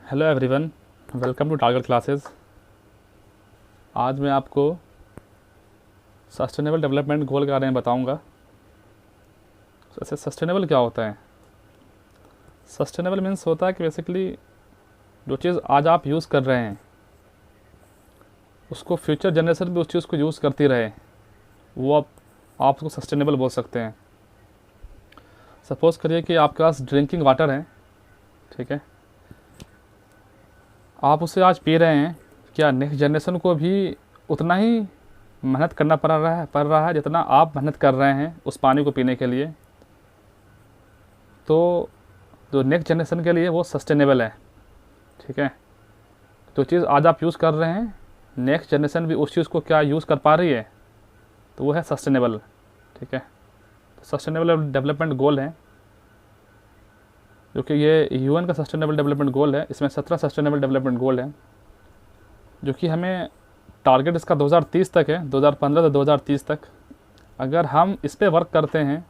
Hello everyone, welcome to Target Classes. आज मैं आपको सस्टेनेबल डेवलपमेंट गोल के बारे में बताऊंगा। वैसे सस्टेनेबल क्या होता है? सस्टेनेबल मीन्स होता है कि बेसिकली जो चीज़ आज आप यूज़ कर रहे हैं उसको फ्यूचर जनरेशन भी उस चीज़ को यूज़ करती रहे, वो आप उसको सस्टेनेबल बोल सकते हैं। सपोज़ करिए कि आपके पास ड्रिंकिंग वाटर है, ठीक है, आप उसे आज पी रहे हैं। क्या नेक्स्ट जनरेशन को भी उतना ही मेहनत करना पड़ रहा है जितना आप मेहनत कर रहे हैं उस पानी को पीने के लिए? तो जो नेक्स्ट जनरेशन के लिए वो सस्टेनेबल है, ठीक है। जो चीज़ आज आप यूज़ कर रहे हैं नेक्स्ट जनरेशन भी उस चीज़ को क्या यूज़ कर पा रही है, तो वो है सस्टेनेबल, ठीक है। तो सस्टेनेबल डेवलपमेंट गोल है, जो कि ये यूएन का सस्टेनेबल डेवलपमेंट गोल है। इसमें 17 सस्टेनेबल डेवलपमेंट गोल हैं, जो कि हमें टारगेट इसका 2030 तक है, 2015 से 2030 तक। अगर हम इस पे वर्क करते हैं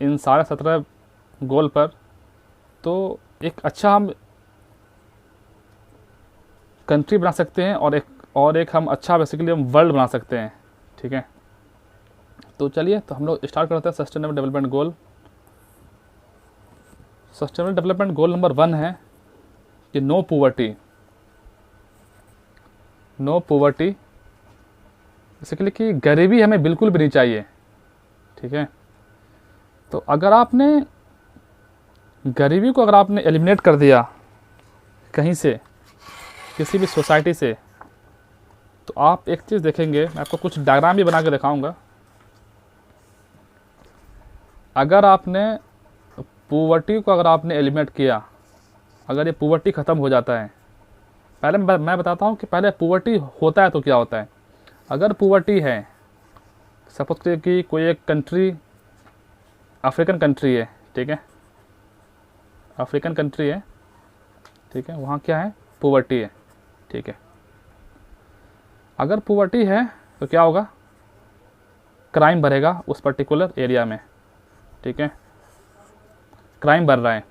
इन सारे 17 गोल पर, तो एक अच्छा हम कंट्री बना सकते हैं और एक हम अच्छा बेसिकली हम वर्ल्ड बना सकते हैं, ठीक है। तो चलिए, तो हम लोग स्टार्ट करते हैं sustainable development goal. Sustainable development goal number 1 है कि no poverty. No poverty basically कि गरीबी हमें बिल्कुल भी नहीं चाहिए, ठीक है। तो अगर आपने गरीबी को अगर आपने एलिमिनेट कर दिया कहीं से, किसी भी सोसाइटी से, तो आप एक चीज़ देखेंगे, मैं आपको कुछ डायग्राम भी बना के दिखाऊंगा। अगर आपने पॉवर्टी को अगर आपने एलिमिनेट किया, अगर ये पॉवर्टी ख़त्म हो जाता है, पहले मैं बताता हूँ कि पहले पॉवर्टी होता है तो क्या होता है। अगर पॉवर्टी है, सपोज करिए कि कोई एक कंट्री अफ्रीकन कंट्री है, ठीक है, अफ्रीकन कंट्री है, ठीक है, वहाँ क्या है, पॉवर्टी है, ठीक है। अगर पॉवर्टी है तो क्या होगा, क्राइम बढ़ेगा उस पर्टिकुलर एरिया में, ठीक है, क्राइम बढ़ रहा है।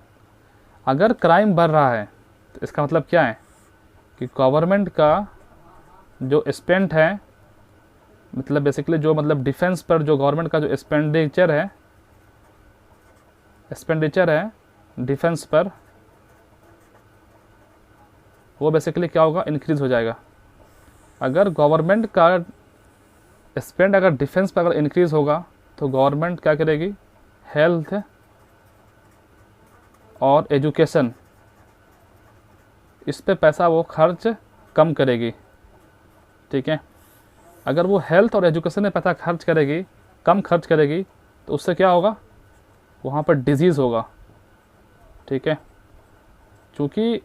अगर क्राइम बढ़ रहा है तो इसका मतलब क्या है कि गवर्नमेंट का जो स्पेंड है, मतलब बेसिकली जो मतलब डिफेंस पर जो गवर्नमेंट का जो एक्सपेंडिचर है डिफेंस पर, वो बेसिकली क्या होगा, इंक्रीज़ हो जाएगा। अगर गवर्नमेंट का स्पेंड अगर डिफेंस पर अगर इंक्रीज़ होगा तो गवर्नमेंट क्या करेगी, हेल्थ और एजुकेशन, इस पे पैसा वो खर्च कम करेगी, ठीक है। अगर वो हेल्थ और एजुकेशन में पैसा खर्च करेगी, कम खर्च करेगी, तो उससे क्या होगा, वहाँ पर डिजीज़ होगा, ठीक है। चूँकि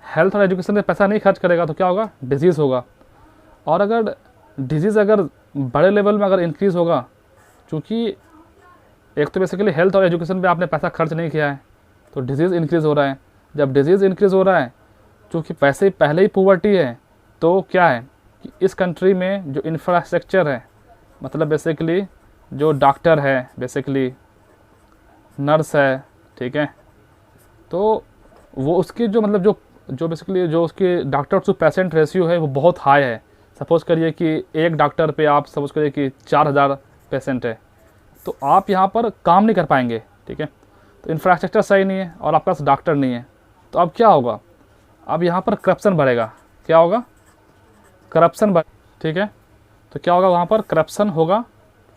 हेल्थ और एजुकेशन में पैसा नहीं खर्च करेगा तो क्या होगा, डिजीज़ होगा। और अगर डिजीज़ अगर बड़े लेवल में अगर इंक्रीज़ होगा, चूँकि एक तो बेसिकली हेल्थ और एजुकेशन पे आपने पैसा खर्च नहीं किया है, तो डिजीज़ इंक्रीज़ हो रहा है। जब डिजीज़ इंक्रीज़ हो रहा है, चूँकि पैसे पहले ही पॉवर्टी है, तो क्या है कि इस कंट्री में जो इंफ्रास्ट्रक्चर है, मतलब बेसिकली जो डॉक्टर है, बेसिकली नर्स है, ठीक है, तो वो उसकी जो मतलब जो बेसिकली जो उसकी डॉक्टर टू पेशेंट रेशियो है वो बहुत हाई है। सपोज़ करिए कि एक डॉक्टर पे आप सपोज़ करिए कि 4000 पेशेंट है, तो आप यहाँ पर काम नहीं कर पाएंगे, ठीक है। तो इंफ्रास्ट्रक्चर सही नहीं है और आपके पास डॉक्टर नहीं है, तो अब क्या होगा, अब यहाँ पर करप्शन बढ़ेगा। क्या होगा, करप्शन बढ़, ठीक है। तो क्या होगा, वहाँ पर करप्शन होगा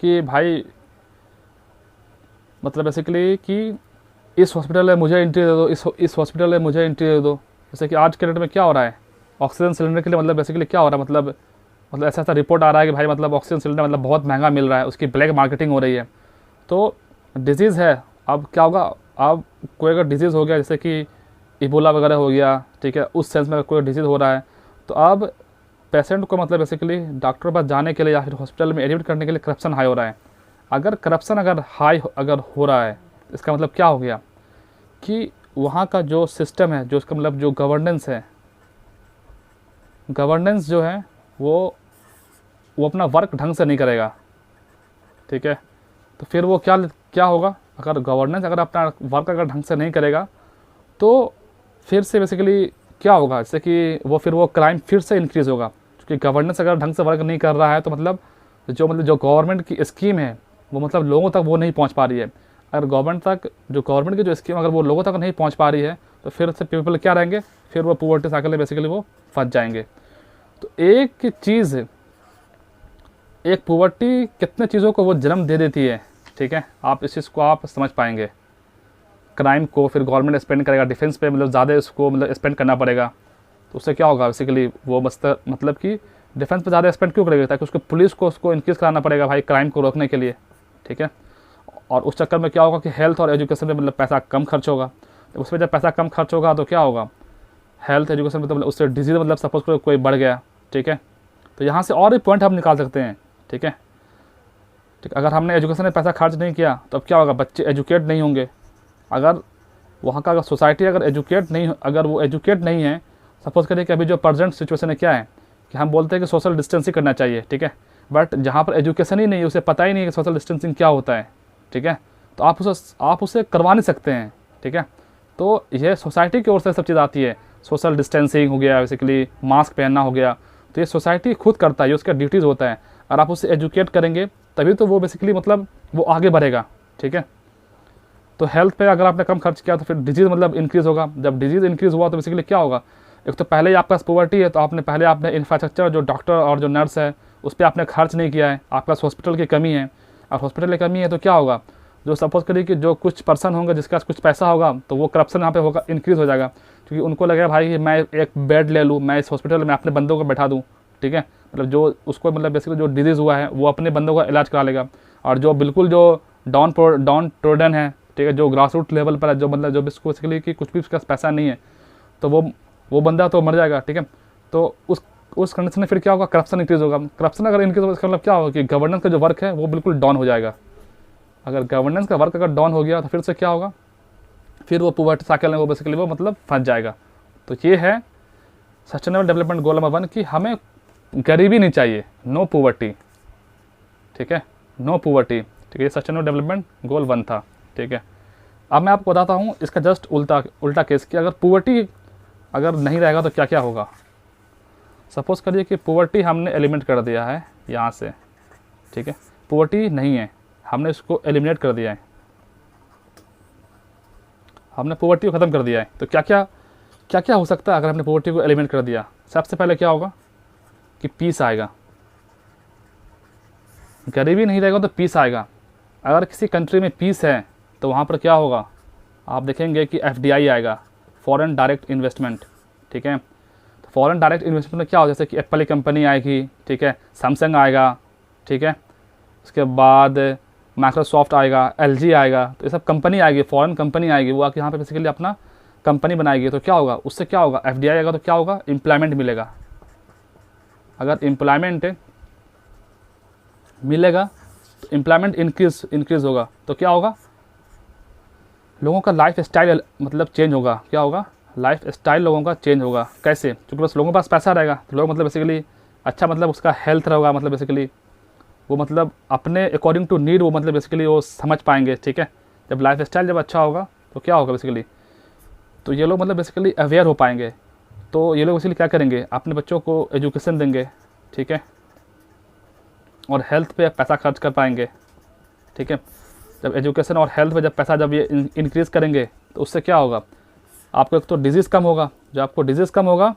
कि भाई मतलब बेसिकली कि इस हॉस्पिटल में मुझे एंट्री दे दो, इस हॉस्पिटल में मुझे एंट्री दे दो। जैसे कि आज के डेट में क्या हो रहा है, ऑक्सीजन सिलेंडर के लिए मतलब बेसिकली क्या हो रहा है, मतलब ऐसा ऐसा रिपोर्ट आ रहा है कि भाई मतलब ऑक्सीजन सिलेंडर मतलब बहुत महंगा मिल रहा है, उसकी ब्लैक मार्केटिंग हो रही है। तो डिजीज़ है, अब क्या होगा, अब कोई अगर डिजीज़ हो गया, जैसे कि इबोला वगैरह हो गया, ठीक है, उस सेंस में अगर कोई डिजीज़ हो रहा है, तो अब पेशेंट को मतलब बेसिकली डॉक्टर के पास जाने के लिए या फिर हॉस्पिटल में एडमिट करने के लिए करप्शन हाई हो रहा है। अगर करप्शन अगर हाई अगर हो रहा है, इसका मतलब क्या हो गया कि वहाँ का जो सिस्टम है, जो उसका मतलब जो गवर्नेंस है, गवर्नेंस जो है वो अपना वर्क ढंग से नहीं करेगा, ठीक है। तो फिर वो क्या क्या होगा, अगर गवर्नेंस अगर अपना वर्क अगर ढंग से नहीं करेगा, तो फिर से बेसिकली क्या होगा, जैसे कि वो क्राइम फिर से इंक्रीज़ होगा, क्योंकि गवर्नेंस अगर ढंग से वर्क नहीं कर रहा है तो मतलब जो गवर्नमेंट की स्कीम है वो मतलब लोगों तक वो नहीं पहुंच पा रही है। अगर गवर्नमेंट की जो स्कीम अगर वो लोगों तक नहीं पहुंच पा रही है तो फिर से पीपल क्या रहेंगे, फिर वो पॉवर्टी साइकिल में बेसिकली वो फंस जाएंगे। तो एक पॉवर्टी कितने चीज़ों को वो जन्म दे देती है, ठीक है, आप इस चीज़ को आप समझ पाएंगे। क्राइम को फिर गवर्नमेंट स्पेंड करेगा, डिफेंस पे मतलब ज़्यादा इसको मतलब स्पेंड करना पड़ेगा, तो उससे क्या होगा बेसिकली वो मतलब कि डिफेंस पे ज़्यादा स्पेंड क्यों करेगा, ताकि उसको पुलिस को उसको इंक्रीज़ कराना पड़ेगा भाई क्राइम को रोकने के लिए, ठीक है। और उस चक्कर में क्या होगा कि हेल्थ और एजुकेशन में मतलब पैसा कम खर्च होगा। तो उसमें जब पैसा कम खर्च होगा तो क्या होगा, हेल्थ एजुकेशन में तो मतलब उससे डिजीज़ मतलब सपोज करो कोई बढ़ गया, ठीक है। तो यहाँ से और भी पॉइंट हम निकाल सकते हैं, ठीक है। ठीक, अगर हमने एजुकेशन में पैसा खर्च नहीं किया तो अब क्या होगा, बच्चे एजुकेट नहीं होंगे। अगर वहाँ का अगर सोसाइटी अगर एजुकेट नहीं है, सपोज करिए कि अभी जो प्रेजेंट सिचुएशन है क्या है कि हम बोलते हैं कि सोशल डिस्टेंसिंग करना चाहिए, ठीक है, बट जहाँ पर एजुकेशन ही नहीं है, उसे पता ही नहीं है कि सोशल डिस्टेंसिंग क्या होता है, ठीक है, तो आप उसे करवा नहीं सकते हैं, ठीक है। तो ये सोसाइटी की ओर से सब चीज़ आती है, सोशल डिस्टेंसिंग हो गया, बेसिकली मास्क पहनना हो गया, तो ये सोसाइटी खुद करता है, ये उसका ड्यूटीज़ होता है। और आप उसे एजुकेट करेंगे तभी तो वो बेसिकली मतलब वो आगे बढ़ेगा, ठीक है। तो हेल्थ पे अगर आपने कम खर्च किया तो फिर डिजीज़ मतलब इंक्रीज़ होगा। जब डिजीज़ इंक्रीज़ हुआ तो बेसिकली क्या होगा, एक तो पहले ही आपके पास पॉवर्टी है, तो आपने इंफ्रास्ट्रक्चर जो डॉक्टर और जो नर्स है उस पर आपने खर्च नहीं किया है, आपके पास हॉस्पिटल की कमी है। और हॉस्पिटल की कमी है तो क्या होगा, जो सपोज करिए कि जो कुछ पर्सन होंगे जिसके पास कुछ पैसा होगा तो वो करप्शन यहाँ पे होगा, इंक्रीज़ हो जाएगा, क्योंकि उनको लगेगा भाई मैं एक बेड ले लूँ, मैं इस हॉस्पिटल में अपने बंदों को बैठा दूँ, ठीक है, मतलब जो उसको मतलब बेसिकली जो डिजीज़ हुआ है वो अपने बंदों का इलाज करा लेगा। और जो बिल्कुल जो डाउन ट्रोडन है, ठीक है, जो ग्रास रूट लेवल पर है, जो मतलब जो बेसिकली कि कुछ भी उसके पास पैसा नहीं है, तो वो बंदा तो मर जाएगा, ठीक है। तो उस कंडीशन में फिर क्या होगा, करप्शन इंक्रीज़ होगा। करप्शन अगर इंक्रीज़ होगा इसका मतलब क्या होगा कि गवर्नेंस का जो वर्क है वो बिल्कुल डाउन हो जाएगा। अगर गवर्नेंस का वर्क अगर डाउन हो गया तो फिर से क्या होगा, फिर वो पॉवर्टी साइकिल में वो बेसिकली वो मतलब फंस जाएगा। तो ये है सस्टेनेबल डेवलपमेंट गोल नंबर 1 कि हमें गरीबी नहीं चाहिए, नो पॉवर्टी, ठीक है, नो पॉवर्टी, ठीक है। ये सस्टेनेबल डेवलपमेंट गोल 1 था, ठीक है। अब मैं आपको बताता हूँ इसका जस्ट उल्टा केस कि अगर पॉवर्टी अगर नहीं रहेगा तो क्या क्या होगा। सपोज करिए कि पॉवर्टी हमने एलिमिनेट कर दिया है यहाँ से, ठीक है, पॉवर्टी नहीं है, हमने इसको एलिमिनेट कर दिया है, हमने पॉवर्टी को ख़त्म कर दिया है। तो क्या क्या हो सकता है अगर हमने पॉवर्टी को एलिमिनेट कर दिया। सबसे पहले क्या होगा कि पीस आएगा, गरीबी नहीं रहेगा तो पीस आएगा। अगर किसी कंट्री में पीस है तो वहाँ पर क्या होगा, आप देखेंगे कि FDI आएगा, फॉरेन डायरेक्ट इन्वेस्टमेंट, ठीक है। तो फॉरेन डायरेक्ट इन्वेस्टमेंट में क्या हो, जैसे कि एप्पल की कंपनी आएगी, ठीक है, सैमसंग आएगा, ठीक है, उसके बाद माइक्रोसॉफ्ट आएगा, LG आएगा, तो ये सब कंपनी आएगी, फॉरेन कंपनी आएगी, वो आके यहाँ पे बेसिकली अपना कंपनी बनाएगी। तो क्या होगा, उससे क्या होगा, FDI आएगा तो क्या होगा, एम्प्लॉयमेंट मिलेगा। अगर एम्प्लॉयमेंट मिलेगा तो एम्प्लॉयमेंट इंक्रीज़ होगा, तो क्या होगा, लोगों का लाइफ स्टाइल मतलब चेंज होगा। क्या होगा, लाइफ स्टाइल लोगों का चेंज होगा। कैसे, क्योंकि बस लोगों के पास पैसा रहेगा तो लोग मतलब बेसिकली अच्छा मतलब उसका हेल्थ रहेगा, मतलब बेसिकली वो मतलब अपने अकॉर्डिंग टू नीड वो मतलब बेसिकली वो समझ पाएंगे, ठीक है। जब लाइफ स्टाइल जब अच्छा होगा तो क्या होगा बेसिकली, तो ये लोग मतलब बेसिकली अवेयर हो पाएंगे। तो ये लोग बेसिकली क्या करेंगे, अपने बच्चों को एजुकेशन देंगे, ठीक है, और हेल्थ पे पैसा खर्च कर पाएंगे, ठीक है। जब एजुकेशन और हेल्थ पे जब पैसा जब ये इंक्रीज़ करेंगे तो उससे क्या होगा, आपको एक तो डिजीज़ कम होगा। जब आपको डिजीज़ कम होगा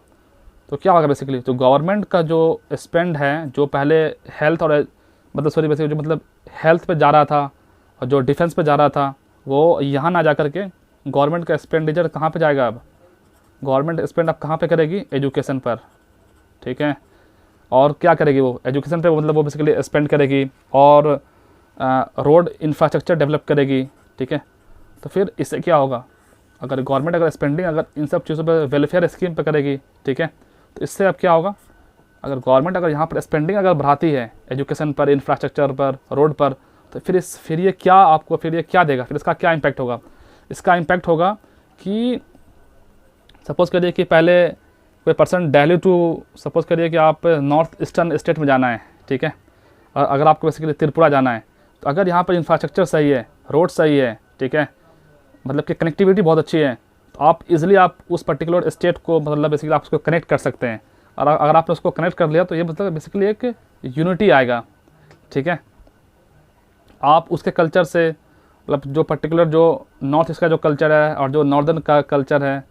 तो क्या होगा बेसिकली, तो गवर्नमेंट का जो स्पेंड है, जो पहले हेल्थ और बेसिकली जो मतलब हेल्थ पे जा रहा था और जो डिफेंस पे जा रहा था, वो यहाँ ना जा कर के गवर्नमेंट का एक्सपेंडिचर कहाँ पे जाएगा, अब गवर्नमेंट स्पेंड अब कहाँ पे करेगी, एजुकेशन पर, ठीक है। और क्या करेगी वो, एजुकेशन पे मतलब वो बेसिकली स्पेंड करेगी और रोड इंफ्रास्ट्रक्चर डेवलप करेगी, ठीक है। तो फिर इससे क्या होगा, अगर गवर्नमेंट अगर स्पेंडिंग अगर इन सब चीज़ों पर वेलफेयर स्कीम पे करेगी, ठीक है, तो इससे अब क्या होगा, अगर गवर्नमेंट अगर यहाँ पर स्पेंडिंग अगर बढ़ाती है एजुकेशन पर, इंफ्रास्ट्रक्चर पर, रोड पर, तो फिर ये क्या आपको फिर ये क्या देगा, फिर इसका क्या इम्पैक्ट होगा। इसका इम्पैक्ट होगा कि सपोज़ करिए कि पहले कोई पर्सन दिल्ली टू सपोज़ करिए कि आप नॉर्थ ईस्टर्न स्टेट में जाना है, ठीक है, और अगर आपको बेसिकली त्रिपुरा जाना है, तो अगर यहाँ पर इंफ्रास्ट्रक्चर सही है, रोड सही है, ठीक है, मतलब कि कनेक्टिविटी बहुत अच्छी है, तो आप इजीली आप उस पर्टिकुलर स्टेट को मतलब बेसिकली आप उसको कनेक्ट कर सकते हैं। और अगर आपने उसको कनेक्ट कर लिया तो ये मतलब बेसिकली एक यूनिटी आएगा, ठीक है। आप उसके कल्चर से मतलब जो पर्टिकुलर जो नॉर्थ ईस्ट का जो कल्चर है और जो नॉर्दर्न का कल्चर है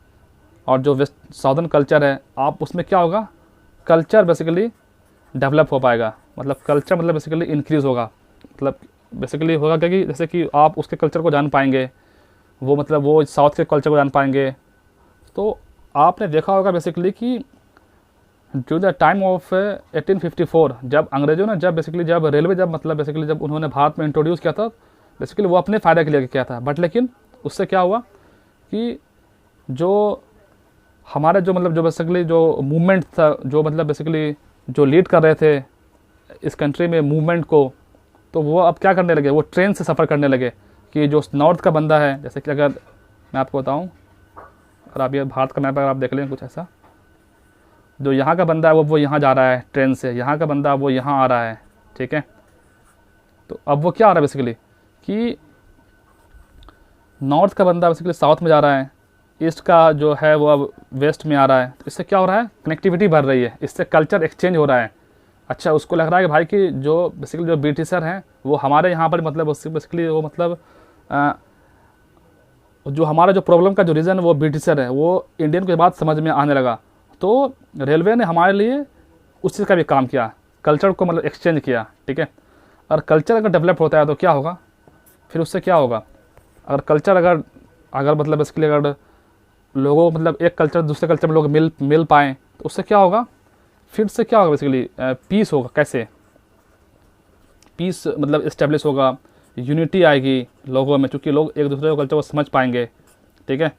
और जो वेस्ट साउदर्न कल्चर है, आप उसमें क्या होगा, कल्चर बेसिकली डेवलप हो पाएगा। मतलब कल्चर मतलब बेसिकली इंक्रीज़ होगा, मतलब बेसिकली होगा क्या कि जैसे कि आप उसके कल्चर को जान पाएंगे, वो मतलब वो साउथ के कल्चर को जान पाएंगे। तो आपने देखा होगा बेसिकली कि ड्यू द टाइम ऑफ 1854 जब अंग्रेज़ों ने जब बेसिकली जब रेलवे जब मतलब बेसिकली जब उन्होंने भारत में इंट्रोड्यूस किया था, बेसिकली वो अपने फ़ायदे के लिए किया था। बट लेकिन उससे क्या हुआ कि जो हमारे जो मतलब जो बेसिकली जो मूवमेंट था, जो मतलब बेसिकली जो लीड कर रहे थे इस कंट्री में मूवमेंट को, तो वो अब क्या करने लगे, वो ट्रेन से सफ़र करने लगे। कि जो नॉर्थ का बंदा है, जैसे कि अगर मैं आपको बताऊं, अगर आप ये भारत का मैप अगर आप देख लें कुछ ऐसा, जो यहाँ का बंदा है वो यहाँ जा रहा है ट्रेन से, यहाँ का बंदा वो यहाँ आ रहा है, ठीक है। तो अब वो क्या आ रहा है बेसिकली कि नॉर्थ का बंदा बेसिकली साउथ में जा रहा है, ईस्ट का जो है वो अब वेस्ट में आ रहा है। तो इससे क्या हो रहा है, कनेक्टिविटी बढ़ रही है, इससे कल्चर एक्सचेंज हो रहा है। अच्छा, उसको लग रहा है कि भाई कि जो बेसिकली जो ब्रिटिशर हैं वो हमारे यहाँ पर मतलब उससे बेसिकली वो मतलब जो हमारा जो प्रॉब्लम का जो रीज़न वो ब्रिटिशर है, वो इंडियन के बाद समझ में आने लगा। तो रेलवे ने हमारे लिए उस चीज़ का भी काम किया, कल्चर को मतलब एक्सचेंज किया, ठीक है। और कल्चर अगर डेवलप होता है तो क्या होगा, फिर उससे क्या होगा, अगर कल्चर अगर मतलब बेसिकली अगर लोगों मतलब एक कल्चर दूसरे कल्चर में लोग मिल पाएँ तो उससे क्या होगा, फिर से क्या होगा बेसिकली पीस होगा। कैसे पीस मतलब इस्टेब्लिश होगा, यूनिटी आएगी लोगों में, क्योंकि लोग एक दूसरे कल्चर को समझ पाएंगे, ठीक है।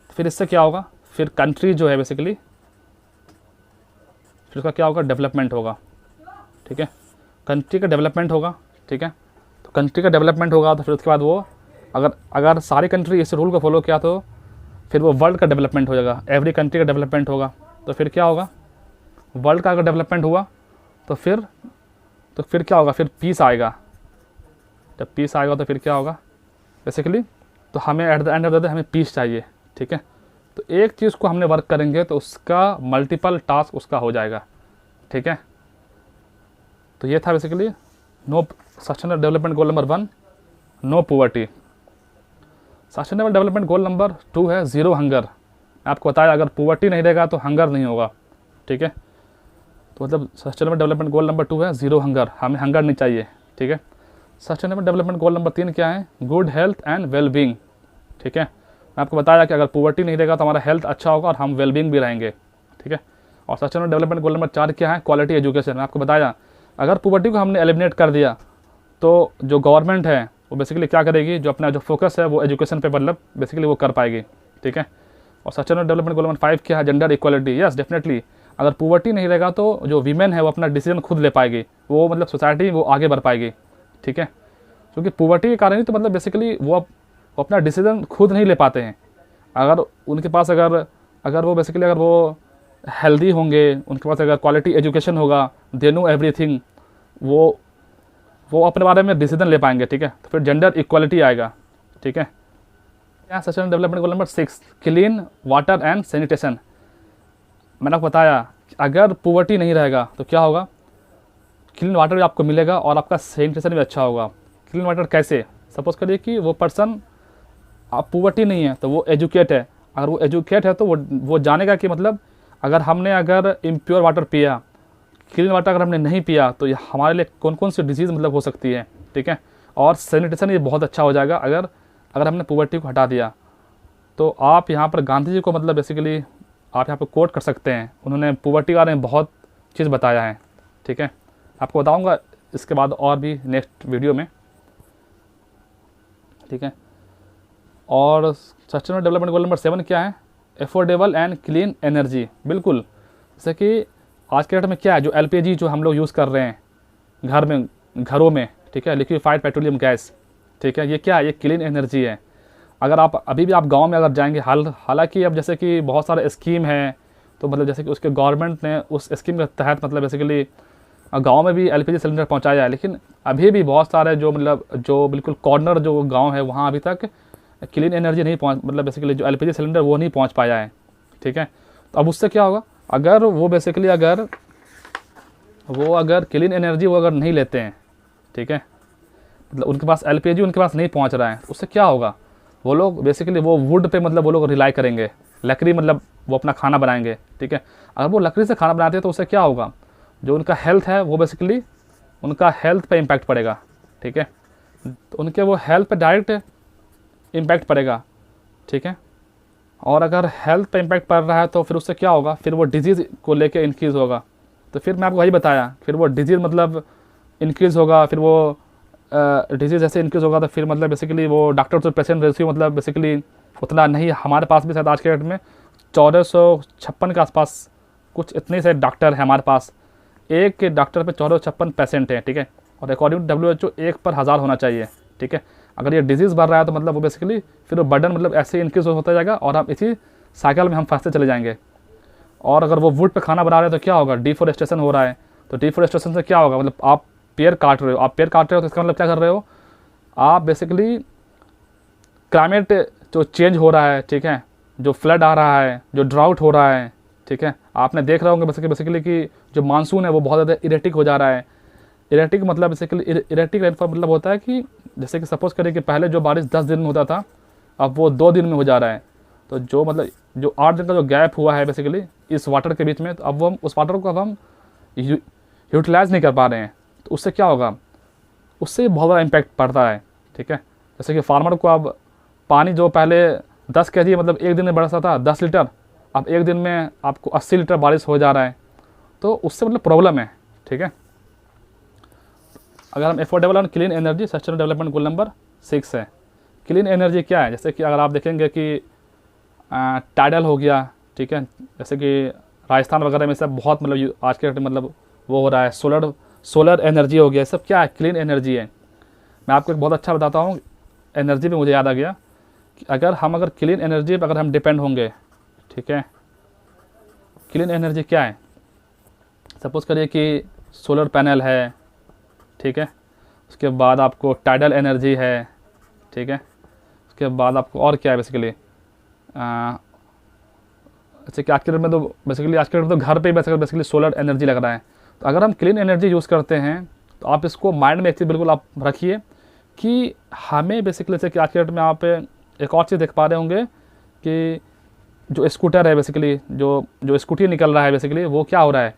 फिर इससे क्या होगा, फिर कंट्री जो है बेसिकली फिर उसका क्या होगा, डेवलपमेंट होगा, ठीक है। कंट्री का डेवलपमेंट होगा, ठीक है। तो कंट्री का डेवलपमेंट होगा तो फिर उसके बाद वो अगर सारी कंट्री इस रूल को फॉलो किया तो फिर वो वर्ल्ड का डेवलपमेंट हो जाएगा, एवरी कंट्री का डेवलपमेंट होगा। तो फिर क्या होगा, वर्ल्ड का अगर डेवलपमेंट हुआ तो फिर क्या होगा, फिर पीस आएगा। जब पीस आएगा तो फिर क्या होगा बेसिकली, तो हमें at the end of the day हमें पीस चाहिए, ठीक है। तो एक चीज़ को हमने वर्क करेंगे तो उसका मल्टीपल टास्क उसका हो जाएगा, ठीक है। तो ये था basically no sustainable development goal number 1, no poverty. Sustainable development goal number 2 है ज़ीरो हंगर। आपको बताया अगर पॉवर्टी नहीं रहेगा तो हंगर नहीं होगा, ठीक है। तो मतलब सस्टेनेबल डेवलपमेंट गोल नंबर 2 है ज़ीरो हंगर, हमें हंगर नहीं चाहिए, ठीक है। सस्टेनेबल डेवलपमेंट गोल नंबर 3 क्या है, गुड हेल्थ एंड वेलबींग, ठीक है। मैं आपको बताया कि अगर पॉवर्टी नहीं रहेगा तो हमारा हेल्थ अच्छा होगा और हम वेलबींग भी रहेंगे, ठीक है। और सस्टेनेबल डेवलपमेंट गोल नंबर 4 क्या है, क्वालिटी एजुकेशन। मैं आपको बताया अगर पॉवर्टी को हमने एलिमिनेट कर दिया तो जो गवर्नमेंट है वो बेसिकली क्या करेगी, जो अपना जो फोकस है वो एजुकेशन पे मतलब बेसिकली वो कर पाएगी, ठीक है। और सस्टेनेबल डेवलपमेंट गोल नंबर 5 क्या है, जेंडर इक्वालिटी। यस डेफिनेटली, अगर पॉवर्टी नहीं रहेगा तो जो वीमेन है वो अपना डिसीजन खुद ले पाएगी, वो मतलब सोसाइटी वो आगे बढ़ पाएगी, ठीक है। क्योंकि पॉवर्टी के कारण ही तो मतलब बेसिकली वो अपना डिसीजन खुद नहीं ले पाते हैं। अगर उनके पास अगर वो बेसिकली अगर वो हेल्दी होंगे, उनके पास अगर क्वालिटी एजुकेशन होगा, दे नो एवरीथिंग, वो अपने बारे में डिसीजन ले पाएंगे, ठीक है। तो फिर जेंडर इक्वालिटी आएगा, ठीक है। यहाँ sustainable development goal number 6 clean water and sanitation. मैंने आपको बताया अगर पॉवर्टी नहीं रहेगा तो क्या होगा, क्लीन वाटर भी आपको मिलेगा और आपका सैनिटेशन भी अच्छा होगा। क्लीन वाटर कैसे, सपोज करिए कि वो पर्सन, आप पॉवर्टी नहीं है तो वो एजुकेट है, अगर वो एजुकेट है तो वो जानेगा कि मतलब अगर इम्प्योर वाटर पिया, क्लीन वाटर अगर हमने नहीं पिया तो हमारे लिए कौन कौन सी डिजीज़ मतलब हो सकती है, ठीक है। और सैनिटेशन ये बहुत अच्छा हो जाएगा अगर हमने पॉवर्टी को हटा दिया। तो आप यहाँ पर गांधी जी को मतलब बेसिकली आप यहाँ पर कोट कर सकते हैं, उन्होंने पॉवर्टी के बारे में बहुत चीज़ बताया है, ठीक है। आपको बताऊँगा इसके बाद और भी नेक्स्ट वीडियो में, ठीक है। और सस्टेनेबल डेवलपमेंट गोल नंबर 7 क्या है, एफोर्डेबल एंड क्लीन एनर्जी। बिल्कुल, जैसे कि आज के डेट में क्या है, जो एलपीजी जो हम लोग यूज़ कर रहे हैं घरों में, ठीक है, लिक्विफाइड पेट्रोलियम गैस, ठीक है, ये क्या है, ये क्लीन एनर्जी है। अगर आप अभी भी आप गांव में अगर जाएंगे, हालांकि अब जैसे कि बहुत सारे स्कीम है, तो मतलब जैसे कि उसके गवर्नमेंट ने उस स्कीम के तहत मतलब बेसिकली गांव में भी एलपीजी सिलेंडर पहुंचाया है, लेकिन अभी भी बहुत सारे जो बिल्कुल कॉर्नर जो गांव है वहाँ अभी तक क्लीन एनर्जी नहीं पहुँच, मतलब बेसिकली जो एलपीजी सिलेंडर वो नहीं पहुँच पाया है, ठीक है। तो अब उससे क्या होगा, अगर वो बेसिकली अगर क्लीन एनर्जी वो अगर नहीं लेते हैं, ठीक है, मतलब उनके पास एलपीजी उनके पास नहीं पहुंच रहा है, उससे क्या होगा, वो लोग बेसिकली वो वुड पे मतलब वो लोग रिलाई करेंगे, लकड़ी, मतलब वो अपना खाना बनाएंगे, ठीक है। अगर वो लकड़ी से खाना बनाते हैं तो उससे क्या होगा, जो उनका हेल्थ है वो बेसिकली उनका हेल्थ पे इम्पैक्ट पड़ेगा, ठीक है। तो उनके वो हेल्थ पे डायरेक्ट इम्पैक्ट पड़ेगा, ठीक है। और अगर हेल्थ पे इम्पैक्ट पड़ रहा है तो फिर उससे क्या होगा, फिर वो डिजीज़ को लेके इंक्रीज़ होगा। तो फिर मैं आपको वही बताया, फिर वो डिजीज़ मतलब इंक्रीज़ होगा, फिर वो डिजीज़ ऐसे इंक्रीज़ होगा तो फिर मतलब बेसिकली वो डॉक्टर टू पेशेंट रेशियो मतलब बेसिकली उतना नहीं, हमारे पास भी शायद आज के डेट में 1456 के आसपास कुछ इतने से डॉक्टर हैं हमारे पास, एक के डॉक्टर पे 1456 पेशेंट हैं, ठीक है। और अकॉर्डिंग टू WHO 1 पर 1000 होना चाहिए, ठीक है। अगर ये डिजीज़ बढ़ रहा है तो मतलब वो बेसिकली फिर वो बर्डन मतलब ऐसे इंक्रीज़ होता जाएगा और हम इसी साइकिल में हम फंसते चले जाएंगे। और अगर वो वुड पे खाना बना रहे हैं तो क्या होगा, डिफोरेस्टेशन हो रहा है, तो डिफोरेस्टेशन से क्या होगा, मतलब आप पेड़ काट रहे हो, तो इसका मतलब क्या कर रहे हो, आप बेसिकली क्लाइमेट जो चेंज हो रहा है, ठीक है, जो फ्लड आ रहा है, जो ड्राउट हो रहा है, ठीक है, आपने देख रहे होंगे बेसिकली कि जो मानसून है वो बहुत ज़्यादा इरेटिक हो जा रहा है। इरेटिक मतलब बेसिकली इरेटिक रेनफॉल मतलब होता है कि जैसे कि सपोज करें कि पहले जो बारिश 10 दिन में होता था अब वो 2 दिन में हो जा रहा है, तो जो मतलब जो 8 दिन का जो गैप हुआ है बेसिकली इस वाटर के बीच में, तो अब हम उस वाटर को अब हम यूटिलाइज़ नहीं कर पा रहे हैं, तो उससे क्या होगा, उससे बहुत बड़ा इम्पैक्ट पड़ता है, ठीक है। जैसे कि फार्मर को अब पानी जो पहले 10 kg मतलब एक दिन में बरसता था 10 लीटर, अब एक दिन में आपको 80 लीटर बारिश हो जा रहा है, तो उससे मतलब प्रॉब्लम है, ठीक है। अगर हम affordable and clean energy sustainable development goal number 6 है। क्लीन एनर्जी क्या है, जैसे कि अगर आप देखेंगे कि टाइडल हो गया, ठीक है, जैसे कि राजस्थान वगैरह में सब बहुत मतलब आज के मतलब वो हो रहा है, सोलर एनर्जी हो गया, सब क्या है, क्लीन एनर्जी है। मैं आपको एक बहुत अच्छा बताता हूँ, एनर्जी पे मुझे याद आ गया कि अगर क्लीन एनर्जी पर अगर हम डिपेंड होंगे, ठीक है, क्लीन एनर्जी क्या है, सपोज करिए कि सोलर पैनल है, ठीक है, उसके बाद आपको टाइडल एनर्जी है, ठीक है, उसके बाद आपको और क्या है बेसिकली, जैसे कि आज के डेट में तो घर पे ही बेसिकली सोलर एनर्जी लग रहा है। तो अगर हम क्लीन एनर्जी यूज़ करते हैं तो आप इसको माइंड में एक चीज़ बिल्कुल आप रखिए कि हमें बेसिकली, जैसे कि आज के डेट में आप एक और चीज़ देख पा रहे होंगे कि जो स्कूटर है बेसिकली जो स्कूटी निकल रहा है बेसिकली वो क्या हो रहा है,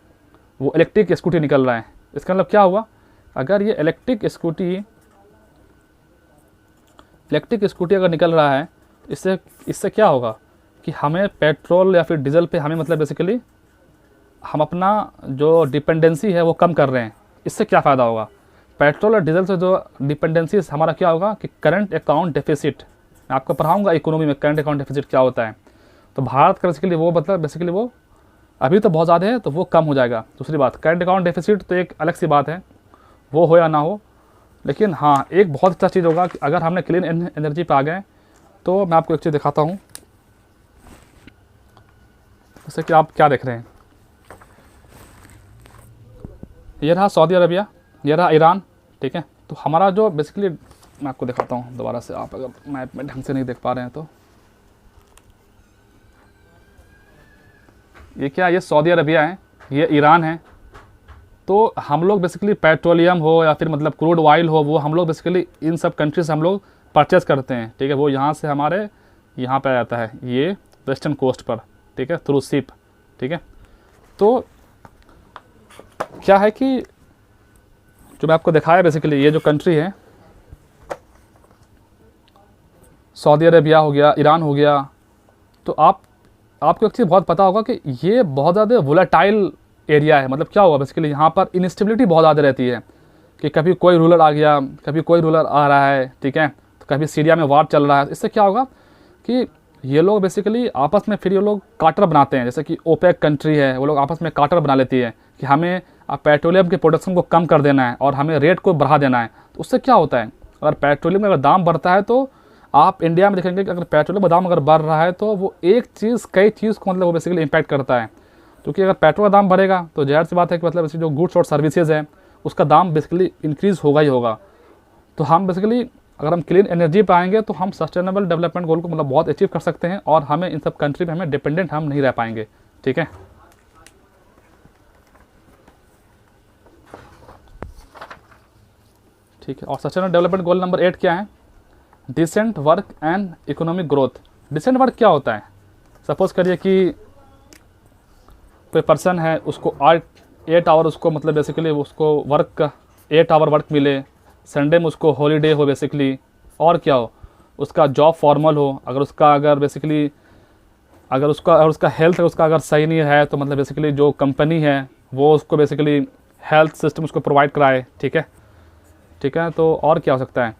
वो इलेक्ट्रिक स्कूटी निकल रहा है। इसका मतलब क्या हुआ, अगर ये इलेक्ट्रिक स्कूटी अगर निकल रहा है, इससे क्या होगा कि हमें पेट्रोल या फिर डीजल पे हमें मतलब बेसिकली हम अपना जो डिपेंडेंसी है वो कम कर रहे हैं। इससे क्या फ़ायदा होगा, पेट्रोल और डीजल से जो डिपेंडेंसी हमारा क्या होगा कि करंट अकाउंट डेफिसिट, मैं आपको पढ़ाऊंगा इकोनॉमी में करंट अकाउंट डेफिसिट क्या होता है। तो भारत का बेसिकली वो मतलब बेसिकली वो अभी तो बहुत ज़्यादा है तो वो कम हो जाएगा। दूसरी बात, करंट अकाउंट डेफिसिट तो एक अलग सी बात है, वो हो या ना हो, लेकिन हाँ एक बहुत अच्छा चीज़ होगा कि अगर हमने क्लीन एनर्जी पे आ गए। तो मैं आपको एक चीज़ दिखाता हूँ, जैसे कि आप क्या देख रहे हैं, ये रहा सऊदी अरबिया, ये रहा ईरान, ठीक है। तो हमारा जो बेसिकली मैं आपको दिखाता हूँ दोबारा से, आप अगर मैप में ढंग से नहीं देख पा रहे हैं तो ये सऊदी अरबिया है, ये ईरान है। तो हम लोग बेसिकली पेट्रोलियम हो या फिर मतलब क्रूड ऑयल हो, वो हम लोग बेसिकली इन सब कंट्री से हम लोग परचेज़ करते हैं, ठीक है। वो यहाँ से हमारे यहाँ पे आ जाता है, ये वेस्टर्न कोस्ट पर, ठीक है, थ्रू शिप, ठीक है। तो क्या है कि जो मैं आपको दिखाया बेसिकली ये जो कंट्री है, सऊदी अरेबिया हो गया, ईरान हो गया, तो आपको एक चीज़ बहुत पता होगा कि ये बहुत ज़्यादा वोलेटाइल एरिया है। मतलब क्या होगा बेसिकली, यहाँ पर इनस्टेबिलिटी बहुत ज़्यादा रहती है कि कभी कोई रूलर आ गया, कभी कोई रूलर आ रहा है, ठीक है, तो कभी सीरिया में वार चल रहा है। इससे क्या होगा कि ये लोग बेसिकली आपस में फिर ये लोग कार्टर बनाते हैं, जैसे कि ओपेक कंट्री है, वो लोग आपस में कार्टर बना लेती है कि हमें पेट्रोलियम के प्रोडक्शन को कम कर देना है और हमें रेट को बढ़ा देना है। तो उससे क्या होता है, अगर पेट्रोलियम का अगर दाम बढ़ता है तो आप इंडिया में देखेंगे कि अगर पेट्रोलियम का दाम अगर बढ़ रहा है तो वो एक चीज़ कई चीज़ को मतलब वो बेसिकली इम्पैक्ट करता है। क्योंकि अगर पेट्रोल का दाम बढ़ेगा तो ज़ाहिर सी बात है कि मतलब जो गुड्स और सर्विसेज है उसका दाम बेसिकली इंक्रीज़ होगा ही होगा। तो हम बेसिकली अगर हम क्लीन एनर्जी पे आएंगे तो हम सस्टेनेबल डेवलपमेंट गोल को मतलब बहुत अचीव कर सकते हैं, और हमें इन सब कंट्री पे हमें डिपेंडेंट हम नहीं रह पाएंगे। ठीक है, ठीक है। और सस्टेनेबल डेवलपमेंट गोल नंबर 8 क्या है? Decent work and economic growth. Decent work क्या होता है? सपोज करिए कि कोई पर्सन है, उसको 8 आवर उसको मतलब बेसिकली उसको वर्क का 8 आवर वर्क मिले, संडे में उसको हॉलीडे हो बेसिकली, और क्या हो, उसका जॉब फॉर्मल हो, अगर उसका अगर बेसिकली अगर उसका हेल्थ उसका अगर सही नहीं है तो मतलब बेसिकली जो कंपनी है वो उसको बेसिकली हेल्थ सिस्टम उसको प्रोवाइड कराए। ठीक है, ठीक है। तो और क्या हो सकता है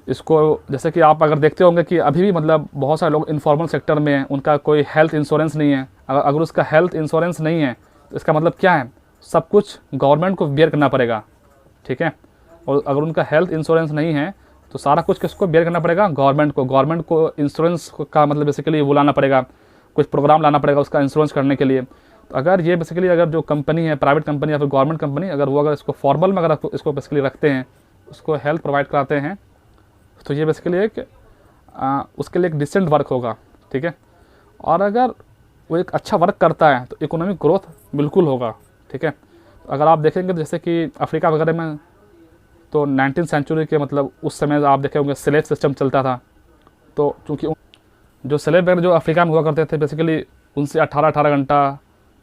इसको, जैसे कि आप अगर देखते होंगे कि अभी भी मतलब बहुत सारे लोग इनफॉर्मल सेक्टर में हैं, उनका कोई हेल्थ इंश्योरेंस नहीं है। अगर उसका हेल्थ इंश्योरेंस नहीं है तो इसका मतलब क्या है, सब कुछ गवर्नमेंट को बेयर करना पड़ेगा। ठीक है, और अगर उनका हेल्थ इंश्योरेंस नहीं है तो सारा कुछ किसको बेयर करना पड़ेगा? गवर्नमेंट को। गवर्नमेंट को इंश्योरेंस का मतलब बेसिकली वो लाना पड़ेगा, कुछ प्रोग्राम लाना पड़ेगा उसका इंश्योरेंस करने के लिए। तो अगर ये बेसिकली अगर जो कंपनी है, प्राइवेट कंपनी या फिर गवर्नमेंट कंपनी, अगर वो अगर इसको फॉर्मल में अगर इसको बेसिकली रखते हैं, उसको हेल्थ प्रोवाइड कराते हैं, तो ये बेसिकली एक उसके लिए एक डिसेंट वर्क होगा। ठीक है, और अगर वो एक अच्छा वर्क करता है तो इकोनॉमिक ग्रोथ बिल्कुल होगा। ठीक है, अगर आप देखेंगे तो जैसे कि अफ्रीका वगैरह में तो 19वीं सेंचुरी के मतलब उस समय आप देखे होंगे स्लेव सिस्टम चलता था। तो चूँकि जो स्लेव वगैरह जो अफ्रीका में हुआ करते थे बेसिकली, उनसे 18-18 घंटा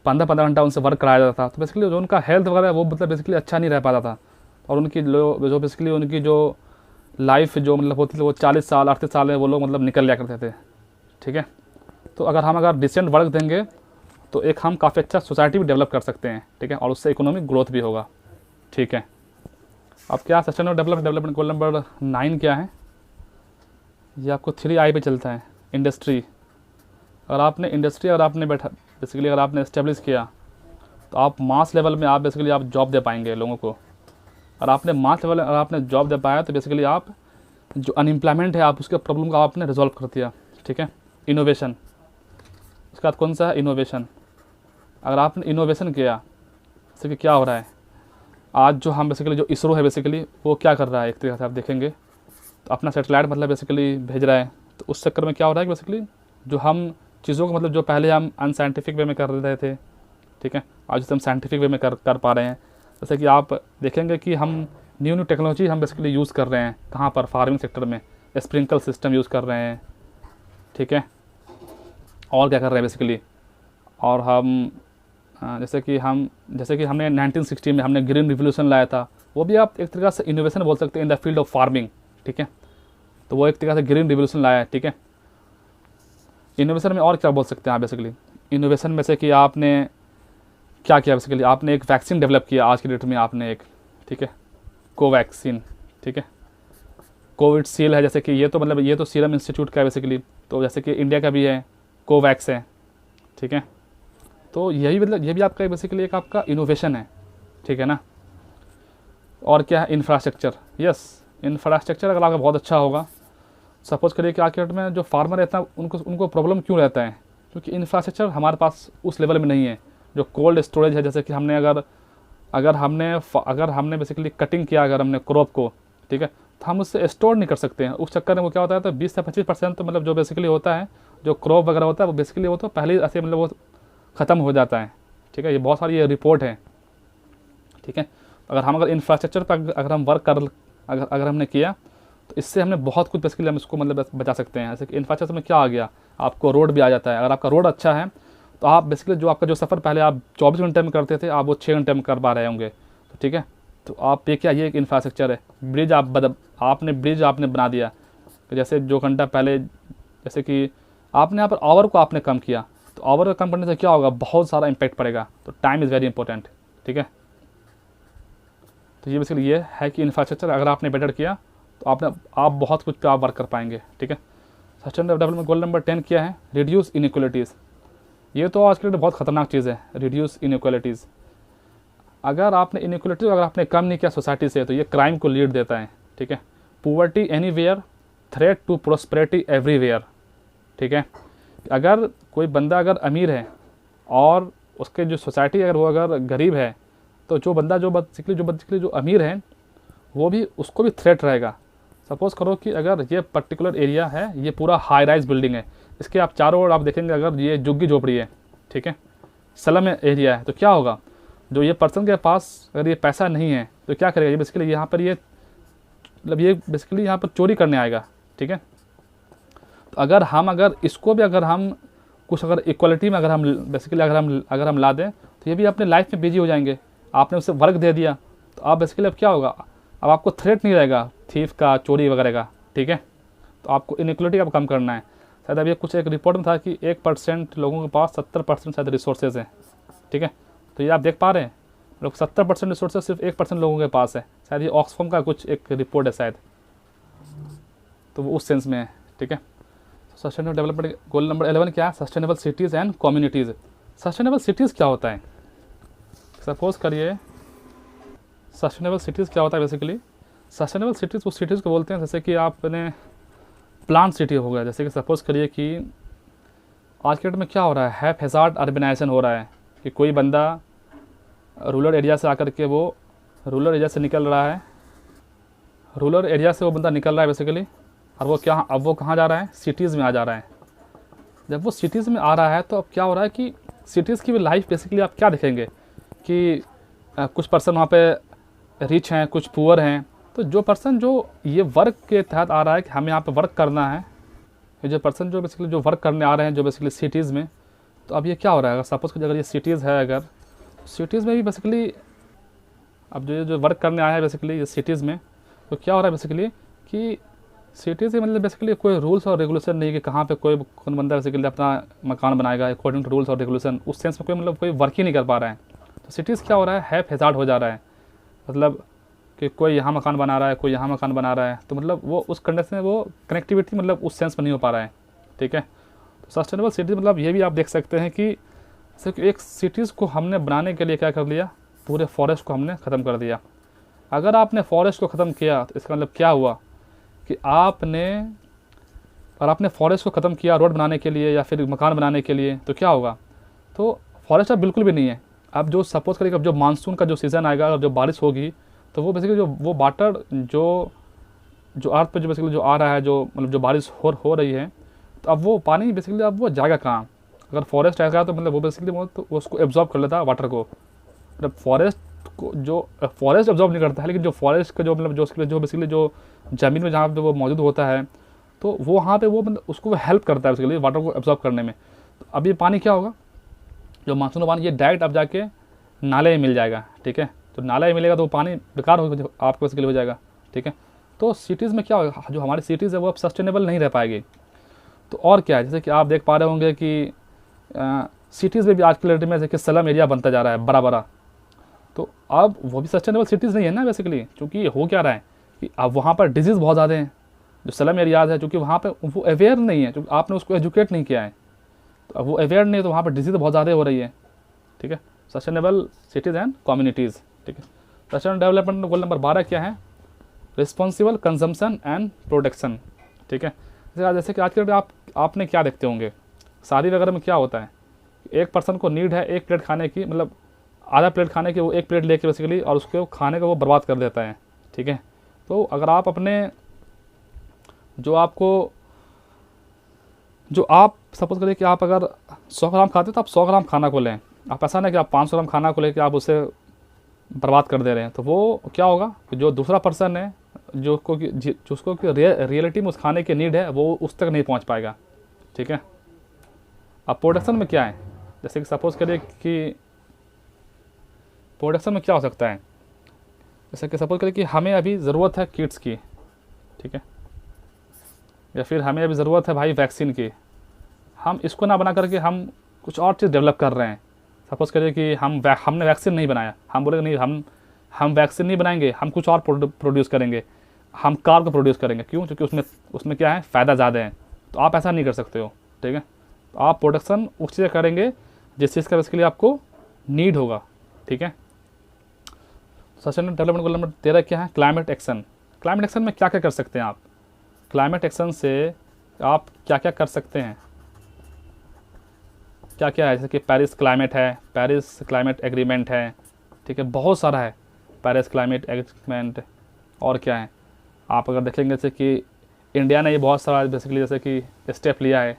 15-15 घंटा उनसे वर्क कराया जाता था। तो बेसिकली जो उनका हेल्थ वगैरह वो मतलब बेसिकली अच्छा नहीं रह पाता था, और उनकी जो बेसिकली उनकी जो लाइफ जो मतलब होती थी वो 40 साल 38 साल में वो लोग मतलब निकल लिया करते थे। ठीक है, तो अगर डिसेंट वर्क देंगे तो एक हम काफ़ी अच्छा सोसाइटी भी डेवलप कर सकते हैं। ठीक है, और उससे इकोनॉमिक ग्रोथ भी होगा। ठीक है, अब क्या सस्टेनेबल डेवलपमेंट गोल नंबर 9 क्या है? ये आपको 3I पे चलता है, इंडस्ट्री। अगर आपने इंडस्ट्री अगर आपने बेसिकली अगर आपने इस्टेब्लिश किया तो आप मास लेवल में आप बेसिकली आप जॉब दे पाएंगे लोगों को। और आपने मास लेवल अगर आपने जॉब दे पाया तो बेसिकली आप जो अनएम्प्लॉयमेंट है आप उसके प्रॉब्लम का आपने रिजॉल्व कर दिया। ठीक है, इनोवेशन, उसके बाद कौन सा है? इनोवेशन। अगर आपने इनोवेशन किया, जैसे कि क्या हो रहा है आज जो हम बेसिकली जो इसरो है बेसिकली वो क्या कर रहा है, एक तरीके से आप देखेंगे तो अपना सेटेलाइट मतलब बेसिकली भेज रहा है। तो उस चक्कर में क्या हो रहा है कि बेसिकली जो हम चीज़ों को मतलब जो पहले हम अनसाइंटिफिक वे में कर रहे थे, ठीक है, आज उसे हम साइंटिफिक वे में कर पा रहे हैं। जैसे कि आप देखेंगे कि हम न्यू टेक्नोलॉजी हम बेसिकली यूज़ कर रहे हैं कहाँ पर, फार्मिंग सेक्टर में स्प्रिंकल सिस्टम यूज़ कर रहे हैं। ठीक है, और क्या कर रहे हैं बेसिकली, और हम जैसे कि हमने 1960 में हमने ग्रीन रिवोल्यूशन लाया था, वो भी आप एक तरीक़े से इनोवेशन बोल सकते हैं in the field of farming. ठीक है, तो वो एक तरीक़े से ग्रीन रिवोल्यूशन लाया है। ठीक है, इनोवेशन में और क्या बोल सकते हैं आप बेसिकली, इनोवेशन में से कि आपने क्या किया बेसिकली, आपने एक वैक्सीन डेवलप किया आज की डेट में आपने एक, ठीक है, कोवैक्सीन। ठीक है, कोविशील्ड है, जैसे कि ये तो मतलब ये तो सीरम इंस्टीट्यूट का है बेसिकली, तो जैसे कि इंडिया का भी है कोवैक्स है। ठीक है, तो यही मतलब ये भी आपका बेसिकली एक आपका इनोवेशन है। ठीक है ना, और क्या है? इंफ्रास्ट्रक्चर। यस, इंफ्रास्ट्रक्चर अगर आपका बहुत अच्छा होगा, सपोज करिए कि आज के डेट में जो फार्मर रहता है उनको प्रॉब्लम क्यों रहता है, क्योंकि इंफ्रास्ट्रक्चर हमारे पास उस लेवल में नहीं है। जो कोल्ड स्टोरेज है, जैसे कि हमने अगर हमने बेसिकली कटिंग किया अगर हमने क्रॉप को, ठीक है, तो हम उससे स्टोर नहीं कर सकते हैं। उस चक्कर में वो क्या होता है, तो 20 से 25% तो मतलब जो बेसिकली होता है जो क्रॉप वगैरह होता है वो बेसिकली वो तो पहले ही ऐसे मतलब वो ख़त्म हो जाता है। ठीक है, ये बहुत सारी ये रिपोर्ट है। ठीक है, अगर इंफ्रास्ट्रक्चर पर अगर हम वर्क अगर हमने किया तो इससे हमने बहुत कुछ बेसिकली हम इसको मतलब बचा सकते हैं। जैसे कि इंफ्रास्ट्रक्चर में क्या आ गया, आपको रोड भी आ जाता है। अगर आपका रोड अच्छा है तो आप बेसिकली जो आपका जो सफ़र पहले आप 24 घंटे में करते थे आप वो 6 घंटे में कर पा रहे होंगे। तो ठीक है, तो आप ये क्या, ये एक इंफ्रास्ट्रक्चर है। ब्रिज आपने बना दिया, जैसे जो घंटा पहले जैसे कि आपने यहाँ पर आवर को आपने कम किया, तो आवर का कम करने से क्या होगा, बहुत सारा इम्पैक्ट पड़ेगा। तो टाइम इज़ वेरी इंपॉर्टेंट। ठीक है, तो ये बेसिकली ये है कि इंफ्रास्ट्रक्चर अगर आपने बेटर किया तो आप बहुत कुछ पे आप वर्क कर पाएंगे। ठीक है, सस्टेनेबल डेवलपमेंट गोल नंबर 10 क्या है? Reduce inequalities. ये तो आज के लिए बहुत ख़तरनाक चीज़ है, रिड्यूस इनइक्वालिटीज़। अगर आपने इनइक्वालिटी अगर आपने कम नहीं किया सोसाइटी से तो ये क्राइम को लीड देता है। ठीक है, poverty anywhere, threat to prosperity everywhere. ठीक है, अगर कोई बंदा अगर अमीर है और उसके जो सोसाइटी अगर वो अगर गरीब है तो जो बंदा जो बेसिकली जो अमीर है वो भी उसको भी थ्रेट रहेगा। सपोज़ करो कि अगर ये पर्टिकुलर एरिया है, ये पूरा हाई राइज बिल्डिंग है, इसके आप चारों ओर आप देखेंगे अगर ये झुग्गी झोपड़ी है, ठीक है, स्लम एरिया है, तो क्या होगा, जो ये पर्सन के पास अगर ये पैसा नहीं है तो क्या करेगा, ये बेसिकली यहाँ पर ये मतलब ये बेसिकली यहाँ पर चोरी करने आएगा, ठीक है। तो अगर इसको भी अगर हम कुछ अगर इक्वलिटी में अगर हम बेसिकली अगर हम ला दें तो ये भी अपने लाइफ में बिजी हो जाएंगे। आपने उसे वर्क दे दिया तो आप बेसिकली अब क्या होगा, अब आपको थ्रेट नहीं रहेगा थीफ का, चोरी वगैरह का, ठीक है। तो आपको इनइक्वलिटी अब कम करना है। शायद अब ये कुछ एक रिपोर्ट में था कि 1% लोगों के पास 70% शायद रिसोर्सेज हैं, ठीक है। तो ये आप देख पा रहे हैं, लोग 70% रिसोर्सेज सिर्फ 1% लोगों के पास है। शायद ये ऑक्सफॉर्म का कुछ एक रिपोर्ट है शायद, तो वो उस सेंस में है, ठीक है। सस्टेनेबल डेवलपमेंट गोल नंबर 11 क्या है, sustainable cities and communities. Sustainable cities क्या होता है, सपोज़ करिए सस्टेनेबल सिटीज़ क्या होता है, बेसिकली सस्टेनेबल सिटीज़ उस सिटीज़ को बोलते हैं जैसे कि आपने प्लांट सिटी हो गया। जैसे कि सपोज़ करिए कि आज के डेट में क्या हो रहा है, हैज़ार्ड अर्बनाइजेशन हो रहा है कि कोई बंदा रूरल एरिया से आकर के वो रूरल एरिया से निकल रहा है, रूरल एरिया से वो बंदा निकल रहा है बेसिकली, और वो क्या अब वो कहाँ जा रहा है, सिटीज़ में आ जा रहा है। जब वो सिटीज़ में आ रहा है तो अब क्या हो रहा है कि सिटीज़ की भी लाइफ बेसिकली आप क्या देखेंगे कि कुछ पर्सन वहाँ पे रिच हैं, कुछ पुअर हैं। तो जो पर्सन जो ये वर्क के तहत आ रहा है कि हमें यहाँ पे वर्क करना है, ये जो पर्सन जो बेसिकली जो वर्क करने आ रहे हैं जो बेसिकली सिटीज़ में, तो अब ये क्या हो रहा है, अगर सपोज़ कि अगर ये सिटीज़ है, अगर सिटीज़ में भी बेसिकली अब जो वर्क करने आया है बेसिकली ये सिटीज़ में, तो क्या हो रहा है बेसिकली कि सिटी से मतलब बेसिकली कोई रूल्स और रेगुलेशन नहीं कि कहाँ पे कौन बंदा बेसिकली अपना मकान बनाएगा अकॉर्डिंग टू रूल्स और रेगुलेशन, उस सेंस में कोई मतलब कोई वर्क ही नहीं कर पा रहा है। तो सिटीज़ क्या हो रहा है हैज़ार्ड हो जा रहा है, मतलब कि कोई यहाँ मकान बना रहा है, कोई यहाँ मकान बना रहा है, तो मतलब वो उस कंडीशन में वो कनेक्टिविटी मतलब उस सेंस में नहीं हो पा रहा है, ठीक है। तो सस्टेनेबल सिटीज़ मतलब ये भी आप देख सकते हैं कि सिर्फ एक सिटीज़ को हमने बनाने के लिए क्या कर लिया, पूरे फॉरेस्ट को हमने ख़त्म कर दिया। अगर आपने फॉरेस्ट को ख़त्म किया तो इसका मतलब क्या हुआ कि आपने फॉरेस्ट को ख़त्म किया रोड बनाने के लिए या फिर मकान बनाने के लिए, तो क्या होगा, तो फॉरेस्ट अब बिल्कुल भी नहीं है। अब जो सपोज़ करिए अब जो मानसून का जो सीज़न आएगा, अब जो बारिश होगी, तो वो बेसिकली जो वो वाटर जो अर्थ पे जो बेसिकली जो आ रहा है, जो मतलब जो बारिश हो रही है, तो अब वो पानी बेसिकली अब वो जाएगा कहाँ। अगर फॉरेस्ट आएगा तो मतलब वो बेसिकली तो उसको एब्जॉर्ब कर लेता है वाटर को। मतलब फॉरेस्ट एब्जॉर्ब नहीं करता है, लेकिन जो फॉरेस्ट का जो मतलब जो बेसिकली जो ज़मीन में जहाँ पे वो मौजूद होता है, तो वो वहाँ पे वो मतलब उसको हेल्प करता है बेसिकली वाटर को एब्जॉर्ब करने में। तो अब ये पानी क्या होगा, जो मानसून का पानी ये डायरेक्ट अब जाके नाले में मिल जाएगा, ठीक है। तो नाले में मिलेगा तो वो पानी बेकार हो आपको बेसिकली हो जाएगा, ठीक है। तो सिटीज़ में क्या होगा, जो हमारी सिटीज़ है वो अब सस्टेनेबल नहीं रह पाएगी। तो और क्या है, जैसे कि आप देख पा रहे होंगे कि सिटीज़ में भी आज के डेट में जैसे स्लम एरिया बनता जा रहा है बड़ा बड़ा, तो अब वो भी सस्टेनेबल सिटीज़ नहीं है ना बेसिकली, क्योंकि हो क्या रहा है कि अब वहाँ पर डिजीज़ बहुत ज़्यादा हैं। जो स्लम एरियाज़ है क्योंकि वहाँ पे वो अवेयर नहीं है, क्योंकि आपने उसको एजुकेट नहीं किया है, तो अब वो अवेयर नहीं है, तो वहाँ पर डिजीज़ बहुत ज़्यादा हो रही है, ठीक है। सस्टेनेबल सिटीज़ एंड कम्युनिटीज़, ठीक है। सस्टेनेबल डेवलपमेंट गोल नंबर 12 क्या है, रिस्पॉन्सिबल कंजम्पशन एंड प्रोडक्शन, ठीक है। जैसे कि आज के डेट आपने क्या देखते होंगे, शादी वगैरह में क्या होता है, एक पर्सन को नीड है एक प्लेट खाने की, मतलब आधा प्लेट खाने की, वो एक प्लेट लेके बेसिकली और उसके खाने को वो बर्बाद कर देता है, ठीक है। तो अगर आप अपने जो आप सपोज करिए कि आप अगर 100 ग्राम खाते हैं तो आप 100 ग्राम खाना को लें, आप ऐसा नहीं कि आप 500 ग्राम खाना को लेकर आप उसे बर्बाद कर दे रहे हैं। तो वो क्या होगा कि जो दूसरा पर्सन है जिसको रियलिटी में उस खाने की नीड है वो उस तक नहीं पहुंच पाएगा, ठीक है। अब प्रोडक्शन में क्या है, जैसे कि सपोज करिए कि प्रोडक्शन में क्या हो सकता है, जैसे कि सपोज करिए कि हमें अभी ज़रूरत है किट्स की, ठीक है, या फिर हमें अभी ज़रूरत है भाई वैक्सीन की, हम इसको ना बना करके हम कुछ और चीज़ डेवलप कर रहे हैं। सपोज़ करिए कि हमने वैक्सीन नहीं बनाया, हम बोलेंगे नहीं हम वैक्सीन नहीं बनाएंगे, हम कुछ और प्रोड्यूस करेंगे, हम कार को प्रोड्यूस करेंगे। क्यों, क्योंकि उसमें क्या है, फ़ायदा ज़्यादा है। तो आप ऐसा नहीं कर सकते हो, ठीक है। तो आप प्रोडक्शन उस चीज़ करेंगे जिस चीज़ का बेसिकली आपको नीड होगा, ठीक है। सस्टेनेबल डेवलपमेंट गोल नंबर 13 क्या है, क्लाइमेट एक्शन। क्लाइमेट एक्शन में क्या क्या कर सकते हैं आप, क्लाइमेट एक्शन से आप क्या क्या कर सकते हैं, क्या क्या है, जैसे कि पेरिस क्लाइमेट है, पेरिस क्लाइमेट एग्रीमेंट है, ठीक है, बहुत सारा है, पेरिस क्लाइमेट एग्रीमेंट, और क्या है, आप अगर देखेंगे जैसे कि इंडिया ने ये बहुत सारा बेसिकली जैसे कि स्टेप लिया है,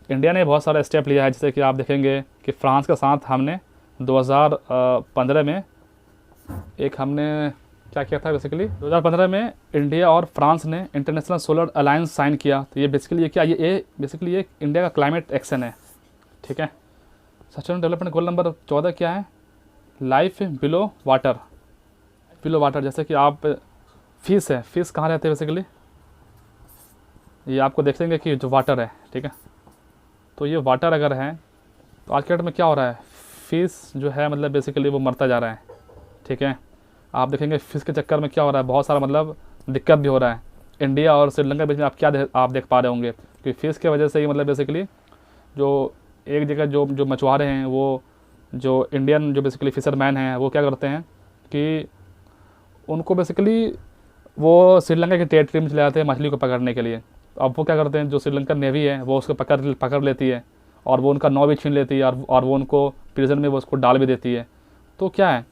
इंडिया ने बहुत सारा स्टेप लिया है। जैसे कि आप देखेंगे कि फ्रांस के साथ हमने 2015 में एक हमने क्या किया था, बेसिकली 2015 में इंडिया और फ्रांस ने इंटरनेशनल सोलर अलायंस साइन किया। तो ये बेसिकली ये क्या, ये बेसिकली ये इंडिया का क्लाइमेट एक्शन है, ठीक है। सस्टेनेबल डेवलपमेंट गोल नंबर 14 क्या है, life below water. Below water जैसे कि आप फिश है, फिश कहाँ रहते हैं बेसिकली, ये आपको देखेंगे कि जो वाटर है, ठीक है। तो ये वाटर अगर है तो आज के डेट में क्या हो रहा है, फिश जो है मतलब बेसिकली वो मरता जा रहा है, ठीक है। आप देखेंगे फिश के चक्कर में क्या हो रहा है, बहुत सारा मतलब दिक्कत भी हो रहा है। इंडिया और श्रीलंका के बीच में आप क्या आप देख पा रहे होंगे कि फिश के वजह से ही मतलब बेसिकली जो एक जगह जो मछुआरे हैं, वो जो इंडियन जो बेसिकली फिशरमैन हैं वो क्या करते हैं कि उनको बेसिकली वो श्रीलंका की टेरिटरी में चले जाते हैं मछली को पकड़ने के लिए। अब वो क्या करते हैं, जो श्रीलंकन नेवी है वो उसको पकड़ लेती है और वो उनका नाव भी छीन लेती है और वो उनको प्रिजन में वो उसको डाल भी देती है। तो क्या है,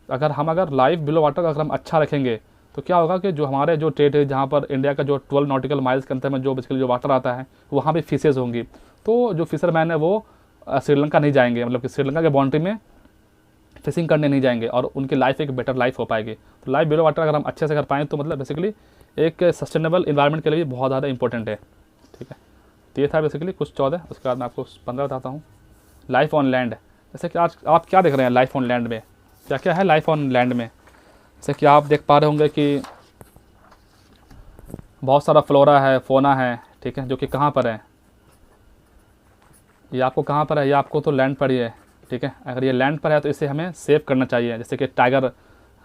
अगर लाइफ बिलो वाटर अगर हम अच्छा रखेंगे तो क्या होगा कि जो हमारे जो टेट है जहाँ पर इंडिया का जो 12 नॉटिकल माइल्स के अंदर में जो बेसिकली जो वाटर आता है वहाँ भी फिशेज़ होंगी। तो जो फिशरमैन है वो श्रीलंका नहीं जाएंगे, मतलब कि श्रीलंका के बाउंड्री में फिशिंग करने नहीं जाएंगे और उनकी लाइफ एक बेटर लाइफ हो पाएगी। तो लाइफ बिलो वाटर अगर हम अच्छे से कर पाएँ तो मतलब बेसिकली एक सस्टेनेबल इन्वायरमेंट के लिए भी बहुत ज़्यादा इंपॉर्टेंट है, ठीक है। तो ये था बेसिकली कुछ 14, उसके बाद मैं आपको 15 बताता हूँ। लाइफ ऑन लैंड, जैसे कि आज आप क्या देख रहे हैं लाइफ ऑन लैंड में, क्या क्या है लाइफ ऑन लैंड में। जैसे कि आप देख पा रहे होंगे कि बहुत सारा फ्लोरा है, फोना है, ठीक है, जो कि कहाँ पर है, ये आपको कहाँ पर है, ये आपको तो लैंड पर ही है, ठीक है। अगर ये लैंड पर है तो इसे हमें सेव करना चाहिए। जैसे कि टाइगर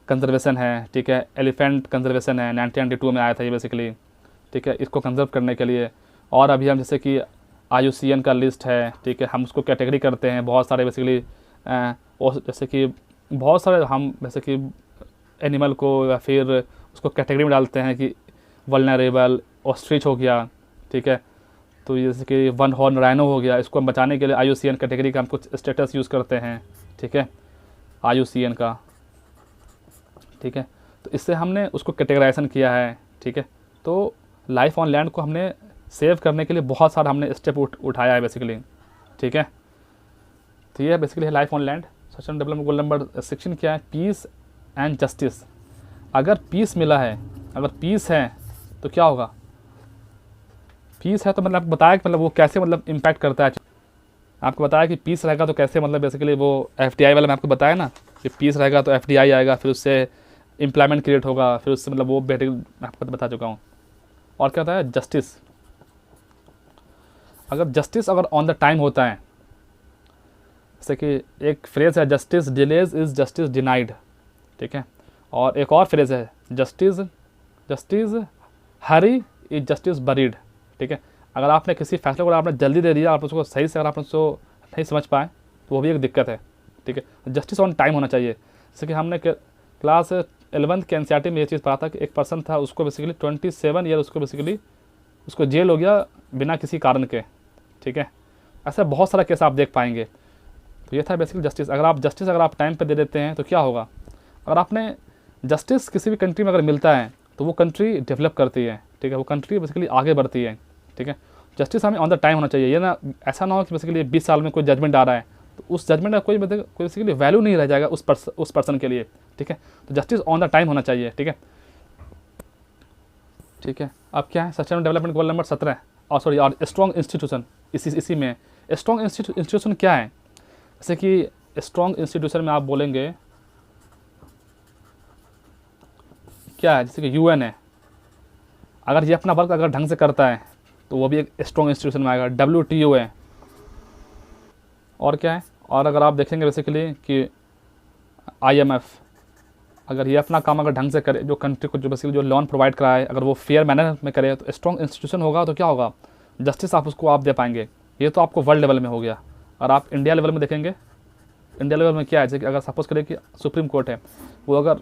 कंजर्वेशन है, ठीक है, एलिफेंट कंजर्वेशन है, 1992 में आया था ये बेसिकली, ठीक है, इसको कंजर्व करने के लिए। और अभी हम जैसे कि IUCN का लिस्ट है, ठीक है, हम उसको कैटेगरी करते हैं बहुत सारे बेसिकली, और जैसे कि बहुत सारे हम जैसे कि एनिमल को या फिर उसको कैटेगरी में डालते हैं कि वल्नरेबल, ऑस्ट्रिच हो गया, ठीक है। तो जैसे कि वन हॉर्न राइनो हो गया, इसको हम बचाने के लिए IUCN कैटेगरी का हम कुछ स्टेटस यूज़ करते हैं, ठीक है, IUCN का, ठीक है। तो इससे हमने उसको कैटेगराइजेशन किया है, ठीक है। तो लाइफ ऑन लैंड को हमने सेव करने के लिए बहुत सारा हमने स्टेप उठाया है बेसिकली, ठीक है। तो ये बेसिकली है life on land. Sustainable development goal number 16 क्या है, पीस एंड जस्टिस। अगर पीस मिला है, अगर पीस है तो क्या होगा, पीस है तो मतलब आपको बताया कि मतलब वो कैसे मतलब इम्पैक्ट करता है। आपको बताया कि पीस रहेगा तो कैसे मतलब बेसिकली वो FDI वाला मैं आपको बताया ना कि पीस रहेगा तो FDI आएगा, फिर उससे एम्प्लॉयमेंट क्रिएट होगा, फिर उससे मतलब वो बेटर मैं आपको बता चुका हूँ। और क्या होता है, जस्टिस। अगर जस्टिस अगर ऑन द टाइम होता है, जैसे कि एक फ्रेज़ है justice delays is justice denied, ठीक है। और एक और फ्रेज़ है justice Hari is justice buried, ठीक है। अगर आपने किसी फैसले को आपने जल्दी दे दिया, आप उसको सही से अगर आपने उसको नहीं समझ पाए तो वो भी एक दिक्कत है, ठीक है। जस्टिस ऑन टाइम होना चाहिए। जैसे कि हमने क्लास 11th के NCERT में ये चीज़ पढ़ा था कि एक पर्सन था, उसको बेसिकली 27 ईयर उसको जेल हो गया बिना किसी कारण के, ठीक है। ऐसा बहुत सारा केस आप देख पाएंगे। तो ये था बेसिकली जस्टिस। अगर आप टाइम पे दे देते हैं तो क्या होगा, अगर आपने जस्टिस किसी भी कंट्री में अगर मिलता है तो वो कंट्री डेवलप करती है, ठीक है, वो कंट्री बेसिकली आगे बढ़ती है, ठीक है। जस्टिस हमें ऑन द टाइम होना चाहिए। ये ना ऐसा ना हो कि बेसिकली 20 साल में कोई जजमेंट आ रहा है तो उस जजमेंट का कोई बेसिकली वैल्यू नहीं रह जाएगा उस पर्सन के लिए, ठीक है। तो जस्टिस ऑन द टाइम होना चाहिए, ठीक है, ठीक है। अब क्या है, सस्टेनेबल डेवलपमेंट गोल नंबर 17 और स्ट्रॉन्ग इंस्टीट्यूशन। इसी में स्ट्रॉन्ग इंस्टीट्यूशन क्या है, जैसे कि स्ट्रॉन्ग इंस्टीट्यूशन में आप बोलेंगे क्या है, जैसे कि UN है, अगर ये अपना वर्क अगर ढंग से करता है तो वो भी एक स्ट्रॉन्ग इंस्टीट्यूशन में आएगा। WTO है, और क्या है, और अगर आप देखेंगे बेसिकली कि IMF, अगर ये अपना काम अगर ढंग से करे, जो कंट्री को जो बेसिकली जो लोन प्रोवाइड कराए अगर वो फेयर मैनर में करे तो स्ट्रॉन्ग इंस्टीट्यूशन होगा। तो क्या होगा, जस्टिस आप दे पाएंगे। ये तो आपको वर्ल्ड लेवल में हो गया। और आप इंडिया लेवल में देखेंगे, इंडिया लेवल में क्या है, जैसे कि अगर सपोज करें कि सुप्रीम कोर्ट है, वो अगर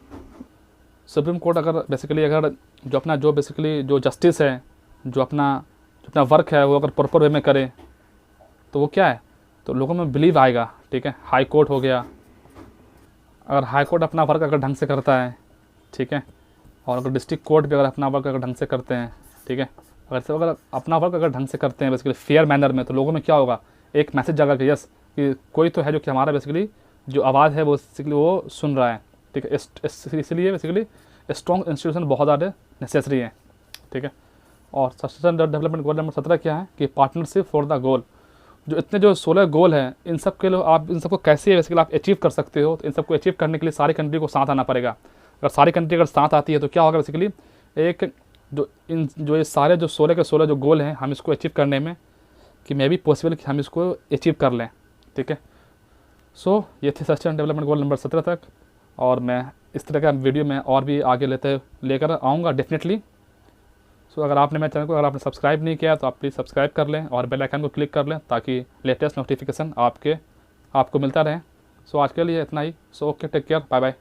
सुप्रीम कोर्ट अगर बेसिकली अगर जो बेसिकली जो जस्टिस है, जो अपना वर्क है वो अगर प्रॉपर वे में करे तो वो क्या है, तो लोगों में बिलीव आएगा, ठीक है। हाई कोर्ट हो गया, अगर हाई कोर्ट अपना वर्क अगर ढंग से करता है, ठीक है, और अगर डिस्ट्रिक्ट कोर्ट भी अगर अपना वर्क अगर ढंग से करते हैं, ठीक है, अगर अपना वर्क अगर ढंग से करते हैं बेसिकली फेयर मैनर में, तो लोगों में क्या होगा, एक मैसेज जाएगा कि यस कि कोई तो है जो कि हमारा बेसिकली जो आवाज़ है वो बेसिकली वो सुन रहा है, ठीक है। इसलिए बेसिकली स्ट्रॉन्ग इंस्टीट्यूशन बहुत ज़्यादा नेसेसरी है, ठीक है। और सस्टेनेबल डेवलपमेंट गोल नंबर 17 क्या है कि पार्टनरशिप फॉर द गोल। जो इतने जो 16 गोल हैं, इन सब के लिए आप इन सबको कैसे बेसिकली आप अचीव कर सकते हो, तो इन सबको अचीव करने के लिए सारी कंट्री को साथ आना पड़ेगा। अगर सारी कंट्री अगर साथ आती है तो क्या होगा बेसिकली, एक जो ये सारे जो 16 के 16 जो गोल हैं, हम इसको अचीव करने में कि मे बी पॉसिबल कि हम इसको अचीव कर लें, ठीक है। सो ये थे सस्टेनेबल डेवलपमेंट गोल नंबर 17 तक, और मैं इस तरह का वीडियो में और भी आगे लेकर आऊँगा डेफिनेटली। सो अगर आपने मेरे चैनल को अगर आपने सब्सक्राइब नहीं किया तो आप प्लीज़ सब्सक्राइब कर लें और बेल आइकन को क्लिक कर लें ताकि लेटेस्ट नोटिफिकेशन आपको मिलता रहे। सो आज के लिए इतना ही। So okay, take care, bye bye.